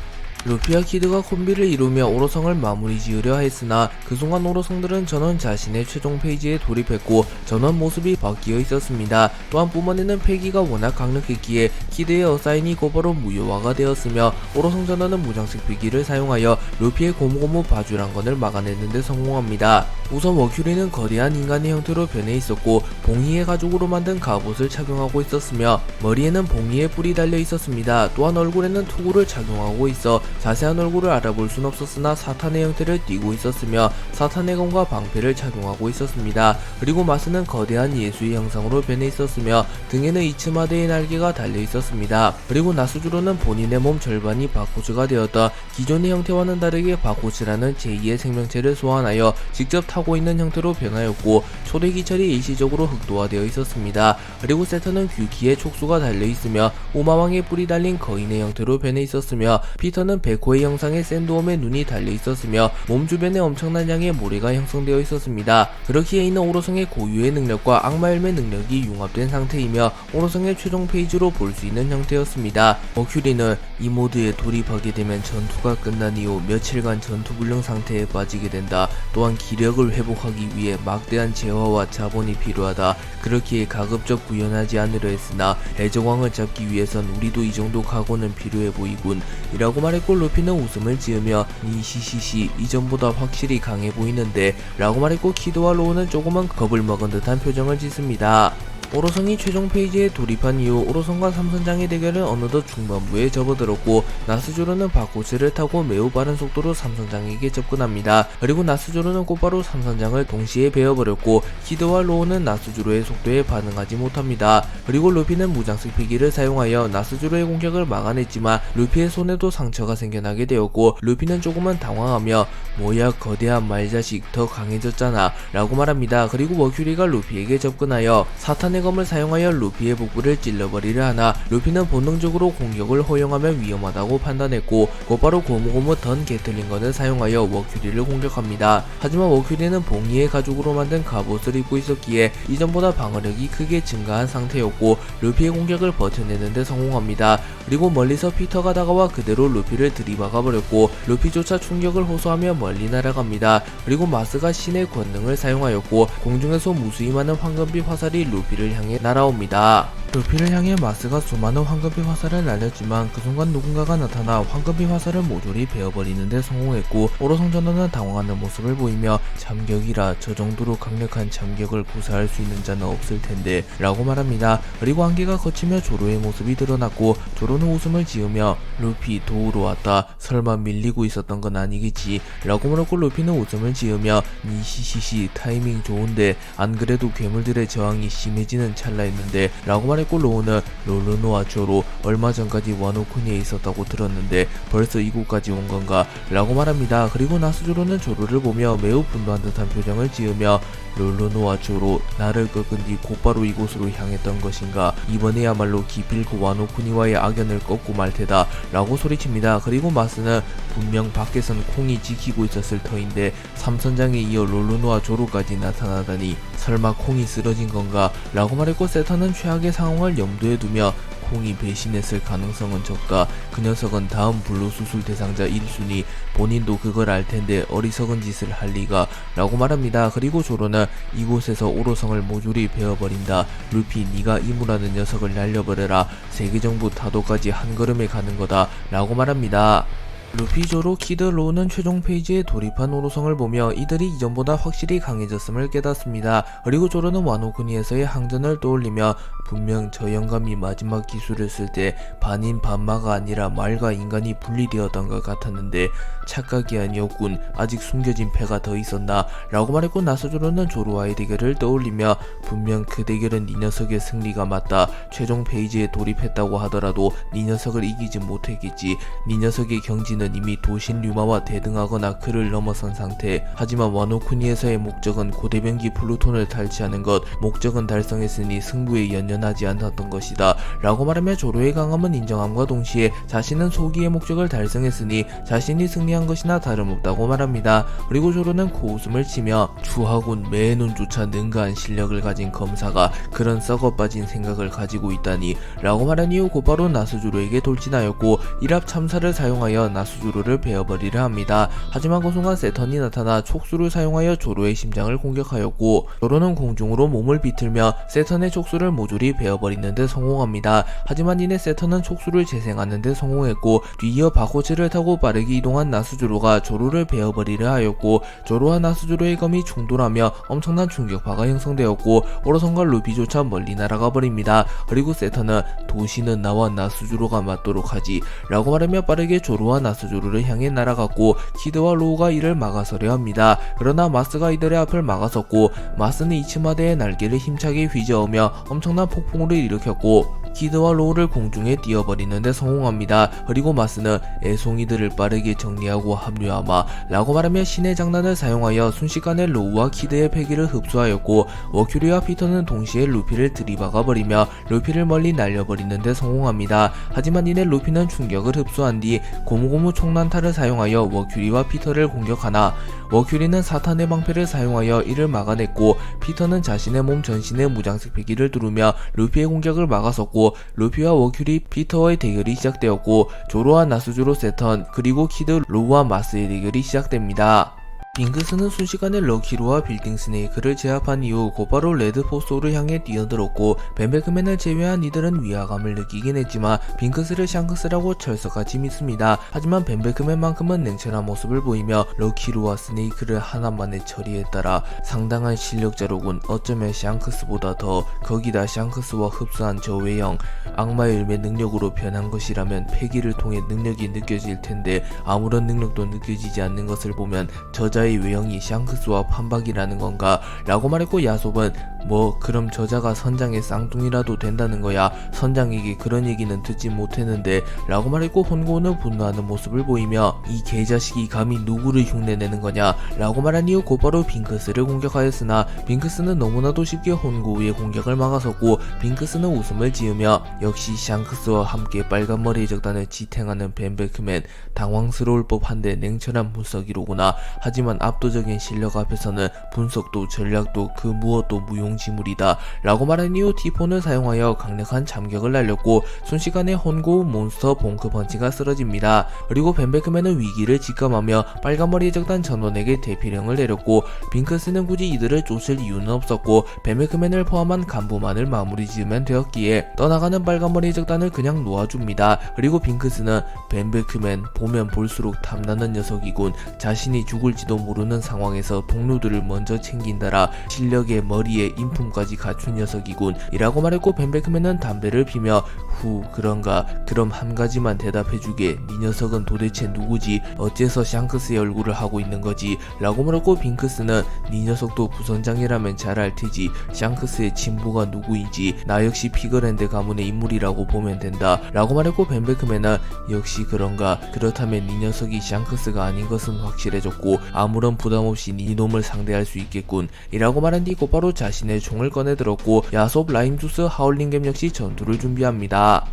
루피와 키드가 콤비를 이루며 오로성을 마무리 지으려 했으나 그 순간 오로성들은 전원 자신의 최종 페이지에 돌입했고 전원 모습이 바뀌어 있었습니다. 또한 뿜어내는 패기가 워낙 강력했기에 키드의 어사인이 곧바로 무효화가 되었으며 오로성 전원은 무장식 패기를 사용하여 루피의 고무고무 바주란건을 막아내는데 성공합니다. 우선 머큐리는 거대한 인간의 형태로 변해 있었고 봉이의 가죽으로 만든 갑옷을 착용하고 있었으며 머리에는 봉이의 뿔이 달려 있었습니다. 또한 얼굴에는 투구를 착용하고 있어 자세한 얼굴을 알아볼 순 없었으나 사탄의 형태를 띠고 있었으며 사탄의 검과 방패를 착용하고 있었습니다. 그리고 마스는 거대한 예수의 형상으로 변해 있었으며 등에는 이츠마데의 날개가 달려 있었습니다. 그리고 나스주로는 본인의 몸 절반이 바코츠가 되었다. 기존의 형태와는 다르게 바코츠라는 제2의 생명체를 소환하여 직접 타고 있는 형태로 변하였고 초대 기철이 일시적으로 흑도화되어 있었습니다. 그리고 세터는 규키에 촉수가 달려 있으며 오마왕의 뿔이 달린 거인의 형태로 변해 있었으며 피터는 베코의 형상의 샌드웜의 눈이 달려 있었으며 몸 주변에 엄청난 양의 모래가 형성되어 있었습니다. 그렇기에 이는 오로성의 고유의 능력과 악마 열매 능력이 융합된 상태이며 오로성의 최종 페이지로 볼 수 있는 형태였습니다. 머큐리는 이 모드에 돌입하게 되면 전투가 끝난 이후 며칠간 전투 불능 상태에 빠지게 된다. 또한 기력을 회복하기 위해 막대한 재화와 자본이 필요하다. 그렇기에 가급적 구현하지 않으려 했으나 해적왕을 잡기 위해선 우리도 이 정도 각오는 필요해 보이군 이라고 말했고 루피는 웃음을 지으며 니시시시 이전보다 확실히 강해 보이는데 라고 말했고 키드와 로우는 조금은 겁을 먹은 듯한 표정을 짓습니다. 오로성이 최종 페이지에 돌입한 이후 오로성과 삼선장의 대결은 어느덧 중반부에 접어들었고 나스조로는 바코츠를 타고 매우 빠른 속도로 삼선장에게 접근합니다. 그리고 나스조로는 곧바로 삼선장을 동시에 베어버렸고 키드와 로우는 나스조로의 속도에 반응하지 못합니다. 그리고 루피는 무장식 피기를 사용하여 나스조로의 공격을 막아냈지만 루피의 손에도 상처가 생겨나게 되었고 루피는 조금은 당황하며 뭐야 거대한 말자식 더 강해졌잖아 라고 말합니다. 그리고 머큐리가 루피에게 접근하여 사탄의 검을 사용하여 루피의 복부를 찔러버리려 하나 루피는 본능적으로 공격을 허용하면 위험하다고 판단했고 곧바로 고무고무 던 게틀링건을 사용하여 머큐리를 공격합니다. 하지만 머큐리는 봉이의 가죽으로 만든 갑옷을 입고 있었기에 이전보다 방어력이 크게 증가한 상태였고 루피의 공격을 버텨내는데 성공합니다. 그리고 멀리서 피터가 다가와 그대로 루피를 들이박아버렸고 루피조차 충격을 호소하며 멀리 날아갑니다. 그리고 마스가 신의 권능을 사용하였고 공중에서 무수히 많은 황금빛 화살이 루피를 향해 날아옵니다. 루피를 향해 마스가 수많은 황금빛 화살을 날렸지만 그 순간 누군가가 나타나 황금빛 화살을 모조리 베어버리는데 성공했고 오로성 전원은 당황하는 모습을 보이며 참격이라 저 정도로 강력한 참격을 구사할 수 있는 자는 없을 텐데 라고 말합니다. 그리고 안개가 걷히며 조로의 모습이 드러났고 조로는 웃음을 지으며 루피 도우러 왔다. 설마 밀리고 있었던 건 아니겠지 라고 물었고 루피는 웃음을 지으며 니시시시 타이밍 좋은데 안 그래도 괴물들의 저항이 심해지는 찰나였는데 라고 말했고 말했고 로우는 롤루노와 조로 얼마 전까지 와노쿠니에 있었다고 들었는데 벌써 이곳까지 온 건가 라고 말합니다. 그리고 나스조로는 조로를 보며 매우 분노한 듯한 표정을 지으며 롤루노와 조로 나를 꺾은 뒤 곧바로 이곳으로 향했던 것인가, 이번에야말로 기필코 와노쿠니와의 악연을 꺾고 말 테다 라고 소리칩니다. 그리고 마스는 분명 밖에선 콩이 지키고 있었을 터인데 삼선장에 이어 롤루노와 조로까지 나타나다니 설마 콩이 쓰러진 건가 라고 말했고, 세턴은 최악의 상황을 염두에 두며 콩이 배신했을 가능성은 적다. 그 녀석은 다음 불로수술 대상자 1순위, 본인도 그걸 알텐데 어리석은 짓을 할 리가 라고 말합니다. 그리고 조로는 이곳에서 오로성을 모조리 베어버린다. 루피, 네가 이무라는 녀석을 날려버려라. 세계정부 타도까지 한 걸음에 가는 거다 라고 말합니다. 루피, 조로, 키드, 로우는 최종 페이지에 돌입한 오로성을 보며 이들이 이전보다 확실히 강해졌음을 깨닫습니다. 그리고 조로는 와노쿠니에서의 항전을 떠올리며 분명 저 영감이 마지막 기술을 쓸 때 반인 반마가 아니라 말과 인간이 분리되었던 것 같았는데 착각이 아니었군. 아직 숨겨진 패가 더 있었나 라고 말했고, 나스조로는 조로와의 대결을 떠올리며 분명 그 대결은 네 녀석의 승리가 맞다. 최종 페이지에 돌입했다고 하더라도 네 녀석을 이기지 못했겠지. 네 녀석의 경지는 이미 도신 류마와 대등하거나 그를 넘어선 상태. 하지만 와노쿠니에서의 목적은 고대변기 플루톤을 탈취하는 것, 목적은 달성했으니 승부에 연연하지 않았던 것이다 라고 말하며 조로의 강함은 인정함과 동시에 자신은 소기의 목적을 달성했으니 자신이 승리한 것이나 다름없다고 말합니다. 그리고 조로는 코웃음을 치며 추하군, 매의 눈조차 능가한 실력을 가진 검사가 그런 썩어빠진 생각을 가지고 있다니 라고 말한 이후 곧바로 나스조로에게 돌진하였고 일합 참사를 사용하여 나스조로를 베어버리려 합니다. 하지만 그 순간 세턴이 나타나 촉수를 사용하여 조로의 심장을 공격하였고, 조로는 공중으로 몸을 비틀며 세턴의 촉수를 모조리 베어버리는 데 성공합니다. 하지만 이내 세턴은 촉수를 재생하는 데 성공했고, 뒤이어 바코츠를 타고 빠르게 이동한 나스조로가 조로를 베어버리려 하였고, 조로와 나스조로의 검이 충돌하며 엄청난 충격파가 형성되었고 오로성과 루피조차 멀리 날아가 버립니다. 그리고 세턴은 도시는 나와 나스조로가 맞도록 하지 라고 말하며 빠르게 조로와 나스조로를 향해 날아갔고, 키드와 로우가 이를 막아서려 합니다. 그러나 마스가 이들의 앞을 막아섰고, 마스는 이치마대의 날개를 힘차게 휘저으며 엄청난 폭풍우를 일으켰고 키드와 로우를 공중에 띄워버리는 데 성공합니다. 그리고 마스는 애송이들을 빠르게 정리하고 합류하마 라고 말하며 신의 장난을 사용하여 순식간에 로우와 키드의 패기를 흡수하였고, 워큐리와 피터는 동시에 루피를 들이박아버리며 루피를 멀리 날려버리는 데 성공합니다. 하지만 이내 루피는 충격을 흡수한 뒤 고무고무 총난타를 사용하여 워큐리와 피터를 공격하나 워큐리는 사탄의 방패를 사용하여 이를 막아냈고, 피터는 자신의 몸 전신에 무장색 패기를 두르며 루피의 공격을 막아섰고, 루피와 워큐리, 피터와의 대결이 시작되었고 조로와 나스조로, 세턴, 그리고 키드, 로우와 마스의 대결이 시작됩니다. 빙크스는 순식간에 럭키로와 빌딩 스네이크를 제압한 이후 곧바로 레드포소를 향해 뛰어들었고, 벤베크맨을 제외한 이들은 위화감을 느끼긴 했지만 빙크스를 샹크스라고 철석같이 믿습니다. 하지만 벤베크맨만큼은 냉철한 모습을 보이며 럭키로와 스네이크를 하나만에 처리했다라 상당한 실력자로군. 어쩌면 샹크스보다 더, 거기다 샹크스와 흡수한 저 외형, 악마의 열매 능력으로 변한 것이라면 패기를 통해 능력이 느껴질 텐데 아무런 능력도 느껴지지 않는 것을 보면 저자의 외형이 샹크스와 판박이라는 건가 라고 말했고, 야솝은 뭐 그럼 저자가 선장의 쌍둥이라도 된다는 거야. 선장에게 그런 얘기는 듣지 못했는데 라고 말했고, 혼고는 분노하는 모습을 보이며 이 개자식이 감히 누구를 흉내내는 거냐 라고 말한 이후 곧바로 빙크스를 공격하였으나 빙크스는 너무나도 쉽게 혼고의 공격을 막아섰고, 빙크스는 웃음을 지으며 역시 샹크스와 함께 빨간머리 적단을 지탱하는 벤베크맨, 당황스러울 법한데 냉철한 분석이로구나. 하지만 압도적인 실력 앞에서는 분석도 전략도 그 무엇도 무용지물이다 라고 말한 이후 티폰을 사용하여 강력한 참격을 날렸고 순식간에 혼고 몬스터 봉크펀치가 쓰러집니다. 그리고 벤베크맨은 위기를 직감하며 빨간머리 적단 전원에게 대피령을 내렸고, 빙크스는 굳이 이들을 쫓을 이유는 없었고 벤베크맨을 포함한 간부만을 마무리 지으면 되었기에 떠나가는 빨간머리 적단을 그냥 놓아줍니다. 그리고 빙크스는 벤베크맨 보면 볼수록 탐나는 녀석이군. 자신이 죽을지도 모르는 상황에서 동료들을 먼저 챙긴다라 실력에 머리에 인품까지 갖춘 녀석이군 이라고 말했고, 벤베크맨은 담배를 피며 후 그런가, 그럼 한 가지만 대답해주게. 네 녀석은 도대체 누구지? 어째서 샹크스의 얼굴을 하고 있는 거지? 라고 물었고, 빙크스는 네 녀석도 부선장이라면 잘 알테지. 샹크스의 친부가 누구인지 나 역시 피그랜드 가문의 인물이라고 보면 된다 라고 말했고, 벤베크맨은 역시 그런가, 그렇다면 네 녀석이 샹크스가 아닌 것은 확실해졌고 아무런 부담없이 네 놈을 상대할 수 있겠군 이라고 말한 뒤 곧바로 자신의 총을 꺼내들었고, 야솝, 라임주스, 하울링겜 역시 전투를 준비합니다.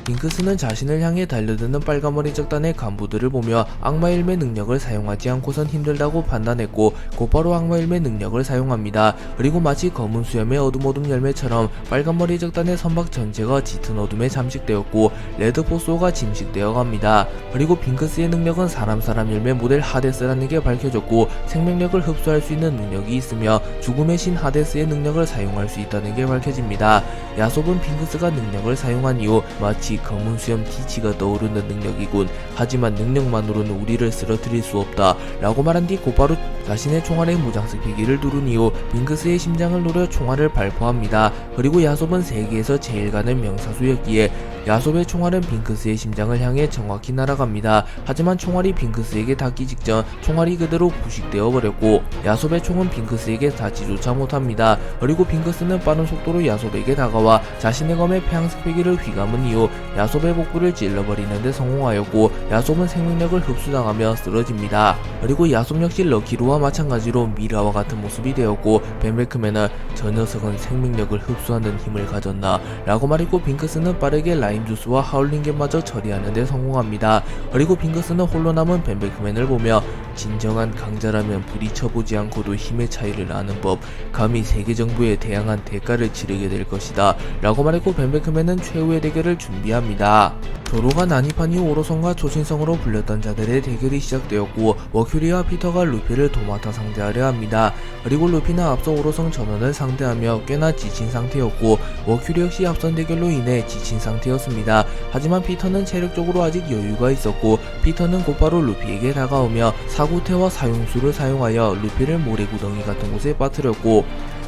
빙크스는 자신을 향해 달려드는 빨간머리 적단의 간부들을 보며 악마일매 능력을 사용하지 않고선 힘들다고 판단했고 곧바로 악마일매 능력을 사용합니다. 그리고 마치 검은 수염의 어둠 열매처럼 빨간머리 적단의 선박 전체가 짙은 어둠에 잠식되었고 레드포소가 침식되어 갑니다. 그리고 빙크스의 능력은 사람 열매 모델 하데스라는 게 밝혀졌고 생명력을 흡수할 수 있는 능력이 있으며 죽음의 신 하데스의 능력을 사용할 수 있다는 게 밝혀집니다. 야솝은 빙크스가 능력을 사용한 이후 마치 검은 수염 티치가 떠오르는 능력이군. 하지만 능력만으로는 우리를 쓰러뜨릴 수 없다 라고 말한 뒤 곧바로 자신의 총알에 무장색 필기를 누른 이후 빙크스의 심장을 노려 총알을 발포합니다. 그리고 야솝은 세계에서 제일 가는 명사수였기에 야솝의 총알은 빙크스의 심장을 향해 정확히 날아갑니다. 하지만 총알이 빙크스에게 닿기 직전 총알이 그대로 부식되어 버렸고 야솝의 총은 빙크스에게 닿지조차 못합니다. 그리고 빙크스는 빠른 속도로 야솝에게 다가와 자신의 검에 폐양색 필기를 휘감은 이후 야솝의 복부를 찔러버리는데 성공하였고 야솝은 생명력을 흡수당하며 쓰러집니다. 그리고 야솝 역시 럭키로와 마찬가지로 미라와 같은 모습이 되었고 벤베크맨은 저 녀석은 생명력을 흡수하는 힘을 가졌나 라고 말했고, 빙크스는 빠르게 라임주스와 하울링겜마저 처리하는 데 성공합니다. 그리고 빙크스는 홀로 남은 벤베크맨을 보며 진정한 강자라면 부딪혀보지 않고도 힘의 차이를 아는 법, 감히 세계 정부에 대항한 대가를 치르게 될 것이다 라고 말했고, 벤베크맨은 최후의 대결을 준비합니다. 서로가 난입한 이후 오로성과 초신성으로 불렸던 자들의 대결이 시작되었고 머큐리와 피터가 루피를 도맡아 상대하려 합니다. 그리고 루피는 앞서 오로성 전원을 상대하며 꽤나 지친 상태였고 머큐리 역시 앞선 대결로 인해 지친 상태였습니다. 하지만 피터는 체력적으로 아직 여유가 있었고 피터는 곧바로 루피에게 다가오며 사구태와 사용수를 사용하여 루피를 모래구덩이 같은 곳에 빠뜨렸고,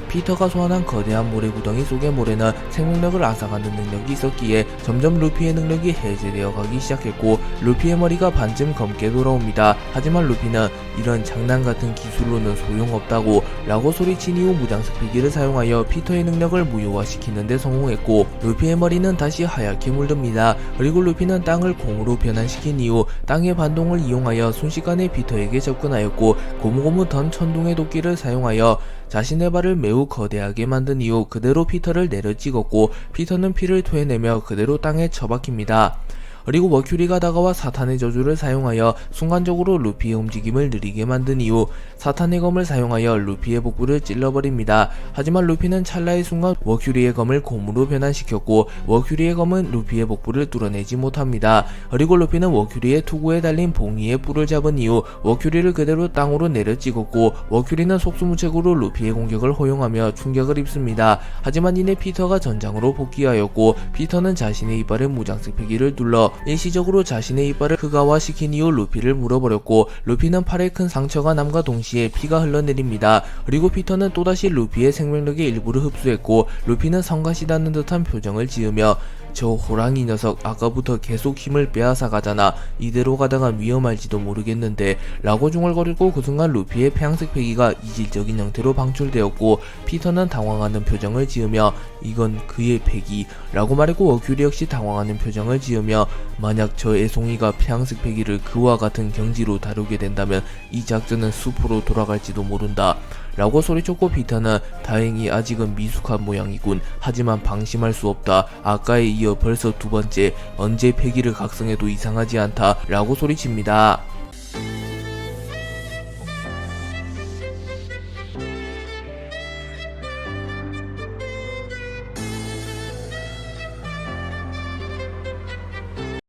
피터가 소환한 거대한 모래구덩이 속의 모래는 생명력을 앗아가는 능력이 있었기에 점점 루피의 능력이 해제되어 가기 시작했고 루피의 머리가 반쯤 검게 돌아옵니다. 하지만 루피는 이런 장난같은 기술로는 소용없다고 라고 소리친 이후 무장색 필기를 사용하여 피터의 능력을 무효화시키는 데 성공했고 루피의 머리는 다시 하얗게 물듭니다. 그리고 루피는 땅을 공으로 변환시킨 이후 땅의 반동을 이용하여 순식간에 피터에게 접근하였고 고무고무 던 천둥의 도끼를 사용하여 자신의 발을 매우 거대하게 만든 이후 그대로 피터를 내려 찍었고 피터는 피를 토해내며 그대로 땅에 처박힙니다. 그리고 머큐리가 다가와 사탄의 저주를 사용하여 순간적으로 루피의 움직임을 느리게 만든 이후 사탄의 검을 사용하여 루피의 복부를 찔러버립니다. 하지만 루피는 찰나의 순간 머큐리의 검을 곰으로 변환시켰고 머큐리의 검은 루피의 복부를 뚫어내지 못합니다. 그리고 루피는 머큐리의 투구에 달린 봉이의 뿔을 잡은 이후 머큐리를 그대로 땅으로 내려 찍었고 머큐리는 속수무책으로 루피의 공격을 허용하며 충격을 입습니다. 하지만 이내 피터가 전장으로 복귀하였고 피터는 자신의 이빨에 무장색 필기를 눌러 일시적으로 자신의 이빨을 흑화시킨 이후 루피를 물어버렸고 루피는 팔에 큰 상처가 남과 동시에 피가 흘러내립니다. 그리고 피터는 또다시 루피의 생명력의 일부를 흡수했고 루피는 성가시 닿는 듯한 표정을 지으며 저 호랑이 녀석 아까부터 계속 힘을 빼앗아 가잖아. 이대로 가다가 위험할지도 모르겠는데 라고 중얼거리고 그 순간 루피의 폐양색 패기가 이질적인 형태로 방출되었고 피터는 당황하는 표정을 지으며 이건 그의 패기 라고 말했고 머큐리 역시 당황하는 표정을 지으며 만약 저 애송이가 폐양색 패기를 그와 같은 경지로 다루게 된다면 이 작전은 수포로 돌아갈지도 모른다 라고 소리쳤고 피터는 다행히 아직은 미숙한 모양이군. 하지만 방심할 수 없다. 아까에 이어 벌써 두 번째. 언제 패기를 각성해도 이상하지 않다 라고 소리칩니다.